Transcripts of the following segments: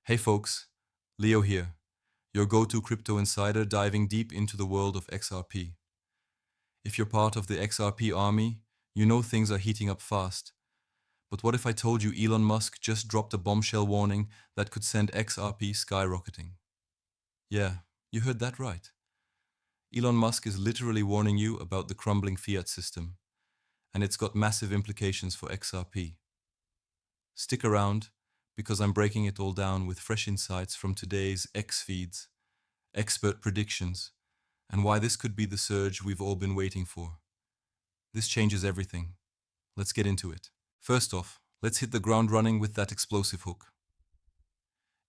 Hey folks, Leo here, your go-to crypto insider diving deep into the world of XRP. If you're part of the XRP army, you know things are heating up fast. But what if I told you Elon Musk just dropped a bombshell warning that could send XRP skyrocketing? Yeah, you heard that right. Elon Musk is literally warning you about the crumbling fiat system, and it's got massive implications for XRP. Stick around, because I'm breaking it all down with fresh insights from today's X feeds, expert predictions, and why this could be the surge we've all been waiting for. This changes everything. Let's get into it. First off, let's hit the ground running with that explosive hook.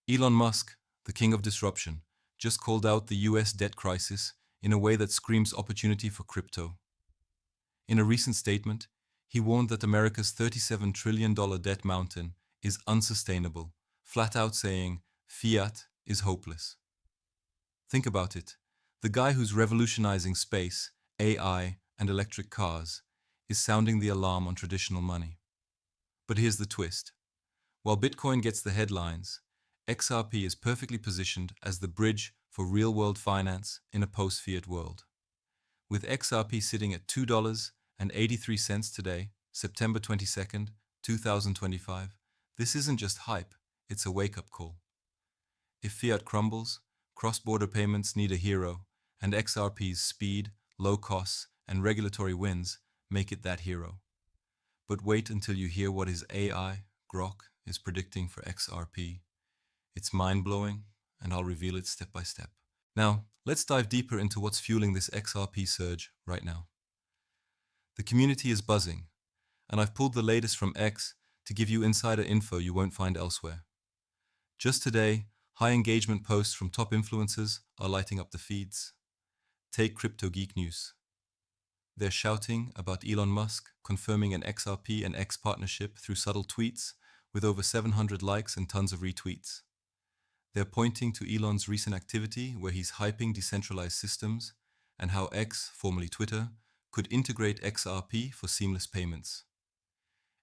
Elon Musk, the king of disruption, just called out the US debt crisis in a way that screams opportunity for crypto. In a recent statement, he warned that America's $37 trillion debt mountain is unsustainable, flat out saying, fiat is hopeless. Think about it. The guy who's revolutionizing space, AI, and electric cars is sounding the alarm on traditional money. But here's the twist. While Bitcoin gets the headlines, XRP is perfectly positioned as the bridge for real-world finance in a post-fiat world. With XRP sitting at $2.83 today, September 22nd, 2025, this isn't just hype, it's a wake-up call. If fiat crumbles, cross-border payments need a hero, and XRP's speed, low costs, and regulatory wins make it that hero. But wait until you hear what his AI, Grok, is predicting for XRP. It's mind-blowing, and I'll reveal it step by step. Now, let's dive deeper into what's fueling this XRP surge right now. The community is buzzing, and I've pulled the latest from X to give you insider info you won't find elsewhere. Just today, high engagement posts from top influencers are lighting up the feeds. Take Crypto Geek News. They're shouting about Elon Musk confirming an XRP and X partnership through subtle tweets with over 700 likes and tons of retweets. They're pointing to Elon's recent activity where he's hyping decentralized systems and how X, formerly Twitter, could integrate XRP for seamless payments.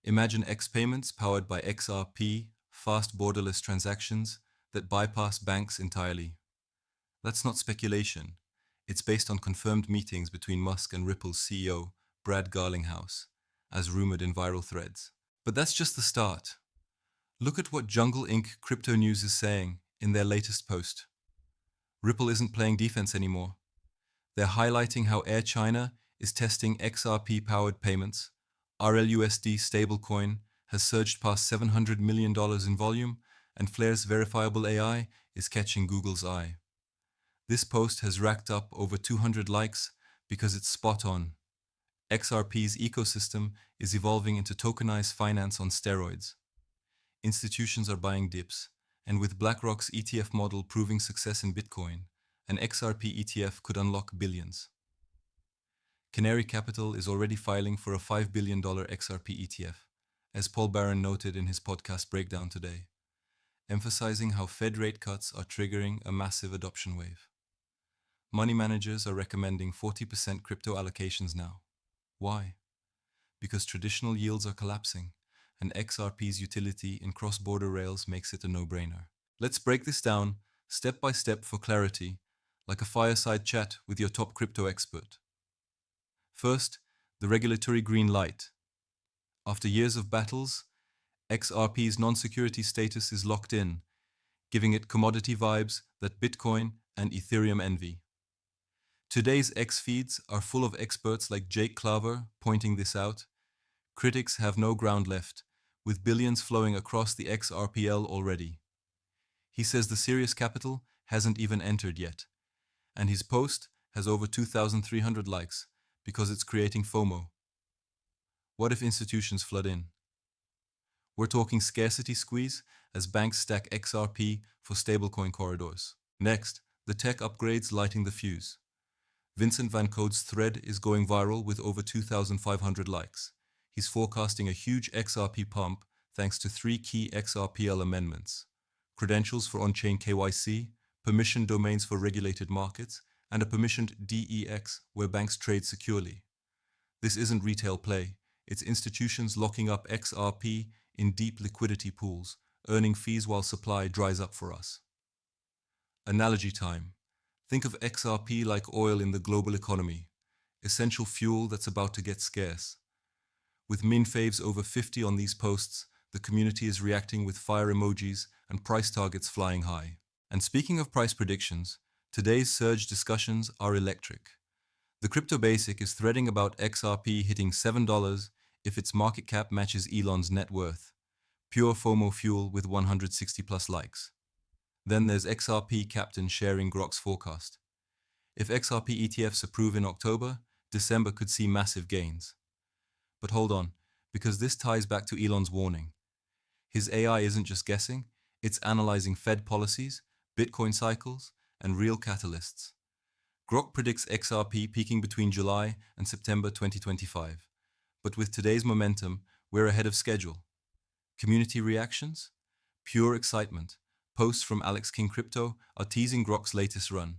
Imagine X payments powered by XRP, fast borderless transactions that bypass banks entirely. That's not speculation. It's based on confirmed meetings between Musk and Ripple's CEO, Brad Garlinghouse, as rumored in viral threads. But that's just the start. Look at what Jungle Inc. Crypto News is saying in their latest post. Ripple isn't playing defense anymore. They're highlighting how Air China is testing XRP-powered payments. RLUSD stablecoin has surged past $700 million in volume, and Flare's verifiable AI is catching Google's eye. This post has racked up over 200 likes because it's spot on. XRP's ecosystem is evolving into tokenized finance on steroids. Institutions are buying dips, and with BlackRock's ETF model proving success in Bitcoin, an XRP ETF could unlock billions. Canary Capital is already filing for a $5 billion XRP ETF, as Paul Barron noted in his podcast breakdown today, emphasizing how Fed rate cuts are triggering a massive adoption wave. Money managers are recommending 40% crypto allocations now. Why? Because traditional yields are collapsing, and XRP's utility in cross-border rails makes it a no-brainer. Let's break this down step by step for clarity, like a fireside chat with your top crypto expert. First, the regulatory green light. After years of battles, XRP's non-security status is locked in, giving it commodity vibes that Bitcoin and Ethereum envy. Today's X feeds are full of experts like Jake Klaver pointing this out. Critics have no ground left, with billions flowing across the XRPL already. He says the serious capital hasn't even entered yet, and his post has over 2,300 likes because it's creating FOMO. What if institutions flood in? We're talking scarcity squeeze as banks stack XRP for stablecoin corridors. Next, the tech upgrades lighting the fuse. Vincent Van Code's thread is going viral with over 2,500 likes. He's forecasting a huge XRP pump thanks to 3 key XRPL amendments: credentials for on-chain KYC, permissioned domains for regulated markets, and a permissioned DEX where banks trade securely. This isn't retail play, it's institutions locking up XRP in deep liquidity pools, earning fees while supply dries up for us. Analogy time. Think of XRP like oil in the global economy, essential fuel that's about to get scarce. With min faves over 50 on these posts, the community is reacting with fire emojis and price targets flying high. And speaking of price predictions, today's surge discussions are electric. The Crypto Basic is threading about XRP hitting $7 if its market cap matches Elon's net worth. Pure FOMO fuel with 160 plus likes. Then there's XRP Captain sharing Grok's forecast. If XRP ETFs approve in October, December could see massive gains. But hold on, because this ties back to Elon's warning. His AI isn't just guessing, it's analyzing Fed policies, Bitcoin cycles, and real catalysts. Grok predicts XRP peaking between July and September 2025. But with today's momentum, we're ahead of schedule. Community reactions? Pure excitement. Posts from Alex King Crypto are teasing Grok's latest run,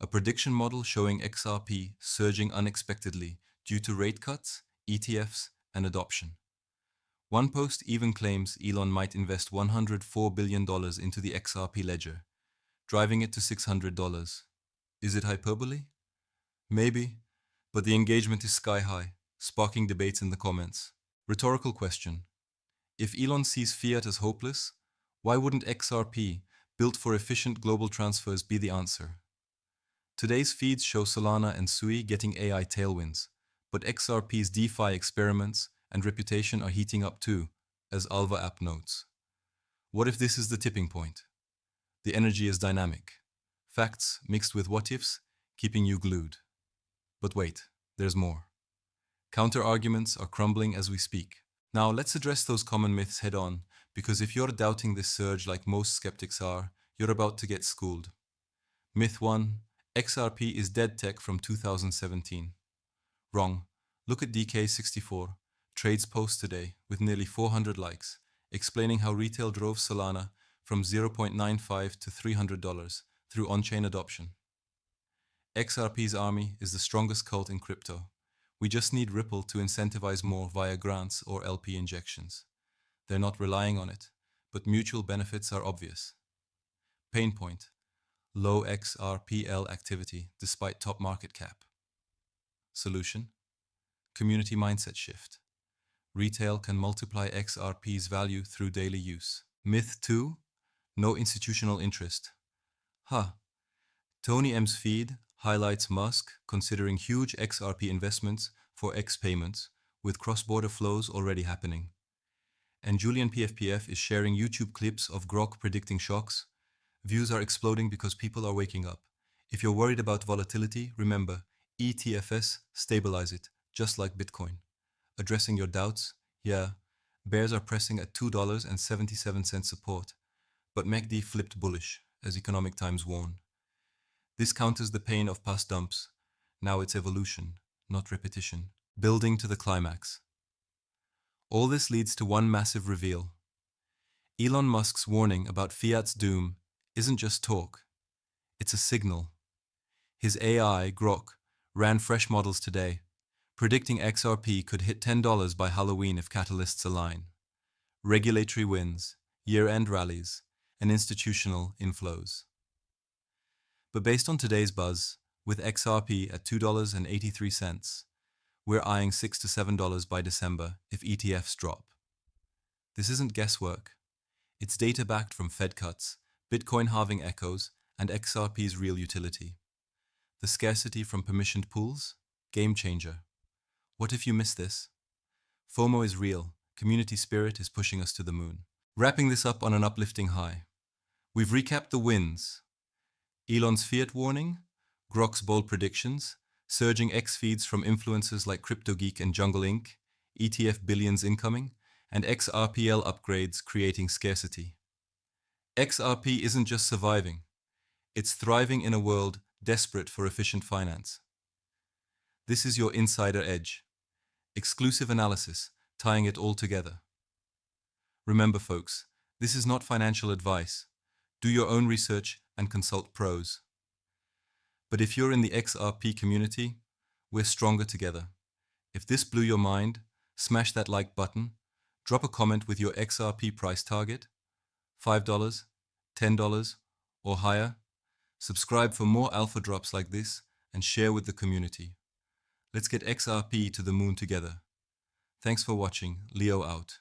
a prediction model showing XRP surging unexpectedly due to rate cuts, ETFs, and adoption. One post even claims Elon might invest $104 billion into the XRP ledger, driving it to $600. Is it hyperbole? Maybe, but the engagement is sky high, sparking debates in the comments. Rhetorical question. If Elon sees fiat as hopeless, why wouldn't XRP, built for efficient global transfers, be the answer? Today's feeds show Solana and Sui getting AI tailwinds, but XRP's DeFi experiments and reputation are heating up too, as Alva app notes. What if this is the tipping point? The energy is dynamic. Facts mixed with what-ifs, keeping you glued. But wait, there's more. Counter-arguments are crumbling as we speak. Now let's address those common myths head-on, because if you're doubting this surge like most skeptics are, you're about to get schooled. Myth 1. XRP is dead tech from 2017. Wrong. Look at DK64, Trade's post today, with nearly 400 likes, explaining how retail drove Solana from $0.95 to $300 through on-chain adoption. XRP's army is the strongest cult in crypto. We just need Ripple to incentivize more via grants or LP injections. They're not relying on it, but mutual benefits are obvious. Pain point. Low XRPL activity despite top market cap. Solution. Community mindset shift. Retail can multiply XRP's value through daily use. Myth 2. No institutional interest. Tony M's feed highlights Musk considering huge XRP investments for X payments, with cross-border flows already happening. And Julian PFPF is sharing YouTube clips of Grok predicting shocks. Views are exploding because people are waking up. If you're worried about volatility, remember, ETFs stabilize it, just like Bitcoin. Addressing your doubts? Yeah, bears are pressing at $2.77 support, but MACD flipped bullish, as Economic Times warned. This counters the pain of past dumps. Now it's evolution, not repetition, building to the climax. All this leads to one massive reveal. Elon Musk's warning about fiat's doom isn't just talk, it's a signal. His AI, Grok, ran fresh models today, predicting XRP could hit $10 by Halloween if catalysts align. Regulatory wins, year-end rallies, and institutional inflows. But based on today's buzz, with XRP at $2.83, we're eyeing $6 to $7 by December if ETFs drop. This isn't guesswork. It's data backed from Fed cuts, Bitcoin halving echoes, and XRP's real utility. The scarcity from permissioned pools? Game changer. What if you miss this? FOMO is real. Community spirit is pushing us to the moon. Wrapping this up on an uplifting high. We've recapped the wins. Elon's fiat warning, Grok's bold predictions, surging X feeds from influencers like CryptoGeek and Jungle Inc., ETF billions incoming, and XRPL upgrades creating scarcity. XRP isn't just surviving, it's thriving in a world desperate for efficient finance. This is your insider edge. Exclusive analysis, tying it all together. Remember folks, this is not financial advice. Do your own research and consult pros. But if you're in the XRP community, we're stronger together. If this blew your mind, smash that like button, drop a comment with your XRP price target, $5, $10, or higher? Subscribe for more alpha drops like this and share with the community. Let's get XRP to the moon together. Thanks for watching. Leo out.